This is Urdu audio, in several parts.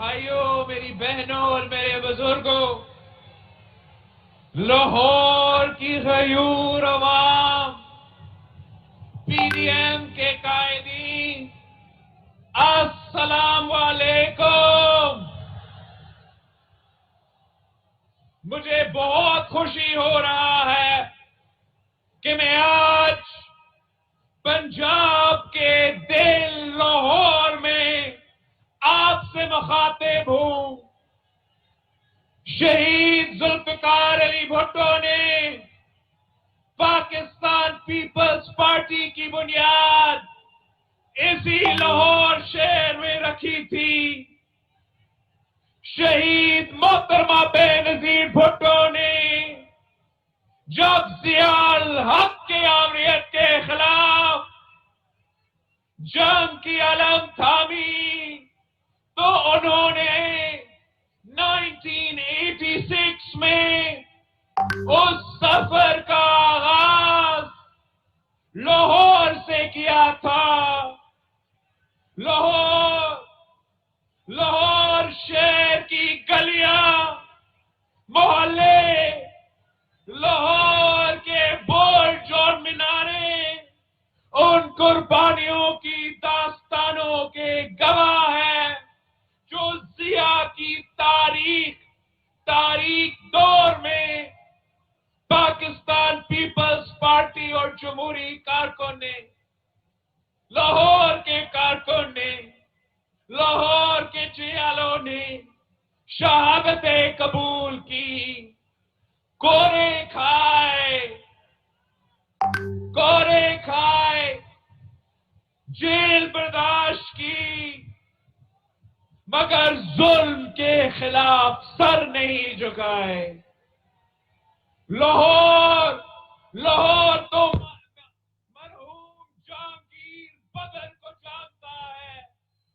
بھائیوں، میری بہنوں اور میرے بزرگوں، لاہور کی غیور عوام، پی ڈی ایم کے قائدین، السلام علیکم۔ مجھے بہت خوشی ہو رہا ہے کہ میں آج پنجاب کے دل لاہور میں آپ سے مخاطب ہوں۔ شہید ذوالفقار علی بھٹو نے پاکستان پیپلز پارٹی کی بنیاد اسی لاہور شہر میں رکھی تھی۔ شہید محترمہ بے نظیر بھٹو نے جب ضیاء الحق کی آمریت کے خلاف جنگ کی علم تھامی تو انہوں نے 1986 میں اس سفر کا آغاز لاہور سے کیا تھا۔ لاہور شہر کی گلیاں، محلے، لاہور کے برج اور مینارے ان قربانیوں کی داستانوں کے گواہ ہیں جو ضیاء کی تاریخ دور میں پاکستان پیپلز پارٹی اور جمہوری کارکن نے، لاہور کے کارکن نے، لاہور کے جیالوں نے شہادتیں قبول کی، کورے کھائے، جیل برداشت کی، مگر ظلم کے خلاف سر نہیں جھکائے۔ لاہور تو مرحوم جہانگیر بدر کو جانتا ہے،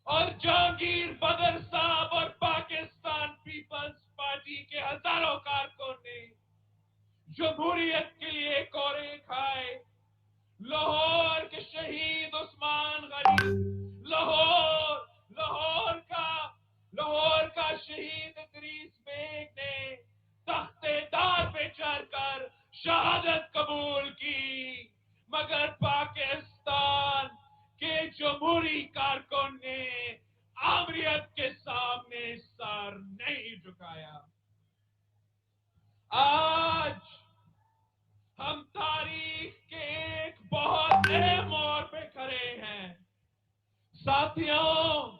اور جہانگیر بدر صاحب اور پاکستان پیپلز پارٹی کے ہزاروں کارکنوں نے جمہوریت کے لیے کورے کھائے۔ لاہور کے شہید عثمان غنی، لاہور کا شہید ادریس بیگ نے تخت دار پہ چڑھ کر شہادت قبول کی، مگر پاکستان کے جمہوری کارکن نے آمریت کے سامنے سر نہیں جھکایا۔ آج ہم تاریخ کے ایک بہت اہم موڑ پہ کھڑے ہیں۔ ساتھیوں،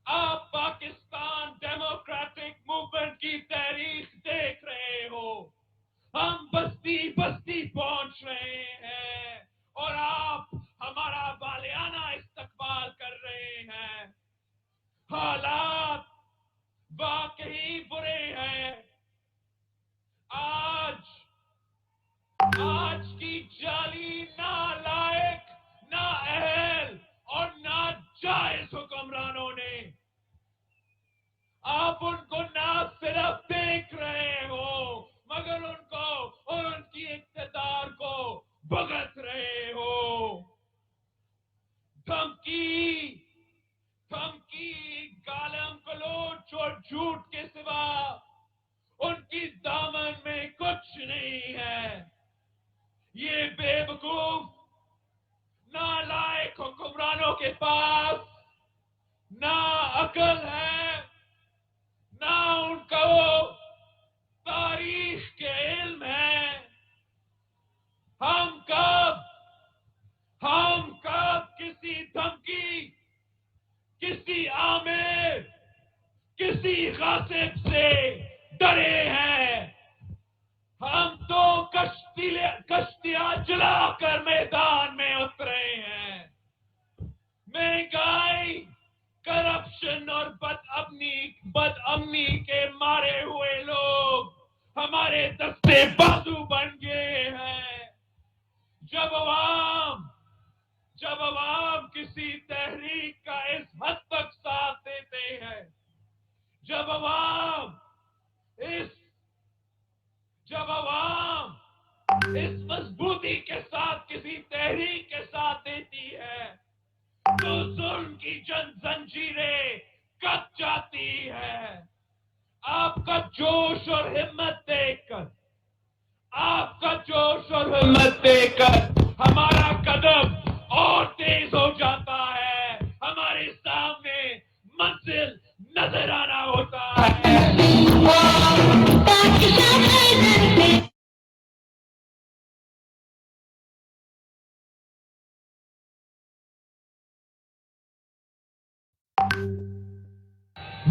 آپ پاکستان ڈیموکریٹک موومنٹ کی تاریخ دیکھ رہے ہو۔ ہم بستی بستی پہنچ رہے ہیں اور آپ ہمارا والہانہ استقبال کر رہے ہیں۔ حالات واقعی برے ہیں۔ آج کی جعلی، نالائق، نااہل اور ناجائز حکمرانوں نے، آپ ان کو نہ صرف دیکھ رہے ہو مگر ان کو اور ان کی اقتدار کو بھگت رہے ہو۔ دھمکی، گالم گلوچ اور جھوٹ کے سوا ان کی دامن میں کچھ نہیں ہے۔ یہ بے وقوف، نالائق حکمرانوں کے پاس نہ عقل ہے، نہ ان کو تاریخ کے علم ہے۔ ہم کب کسی دھمکی، کسی آمر، کسی غاصب سے ڈرے ہیں؟ ہم تو کشتیاں جلا کر میدان میں اترے ہیں۔ مہنگائی، کرپشن اور بد امنی کے مارے ہوئے لوگ ہمارے دستے بازو بن گئے ہیں۔ جب عوام کسی تحریک کا اس حد تک ساتھ دیتے ہیں، جب عوام اس مضبوطی کے ساتھ کسی تحریک کے ساتھ دیتی ہے تو ظلم کی زنجیریں کٹ جاتی ہے. آپ کا جوش اور ہمت دیکھ کر، آپ کا جوش اور ہمت دیکھ کر ہمارا قدم اور تیز ہو جاتا ہے. ہمارے سامنے منزل نظر آنا ہوتا ہے.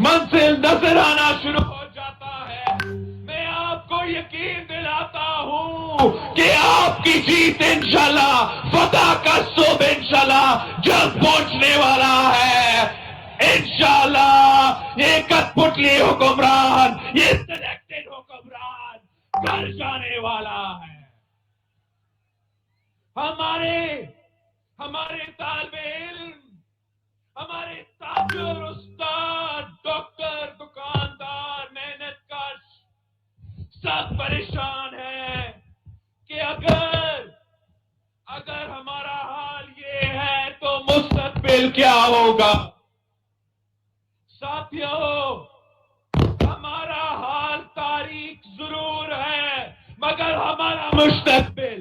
منزل نظر آنا شروع ہو جاتا ہے. میں آپ کو یقین دلاتا ہوں کہ آپ کی جیت انشاءاللہ، فتح کا صبح انشاءاللہ جلد پہنچنے والا ہے. انشاءاللہ یہ کٹ پتلی حکمران، یہ سلیکٹڈ حکمران گھر جانے والا ہے. ہمارے طالب علم، ہمارے تاجر، استاد، ڈاکٹر، دکاندار، محنت کش سب پریشان ہیں کہ اگر ہمارا حال یہ ہے تو مستقبل کیا ہوگا. ساتھیوں، ہمارا حال تاریخ ضرور ہے، مگر ہمارا مستقبل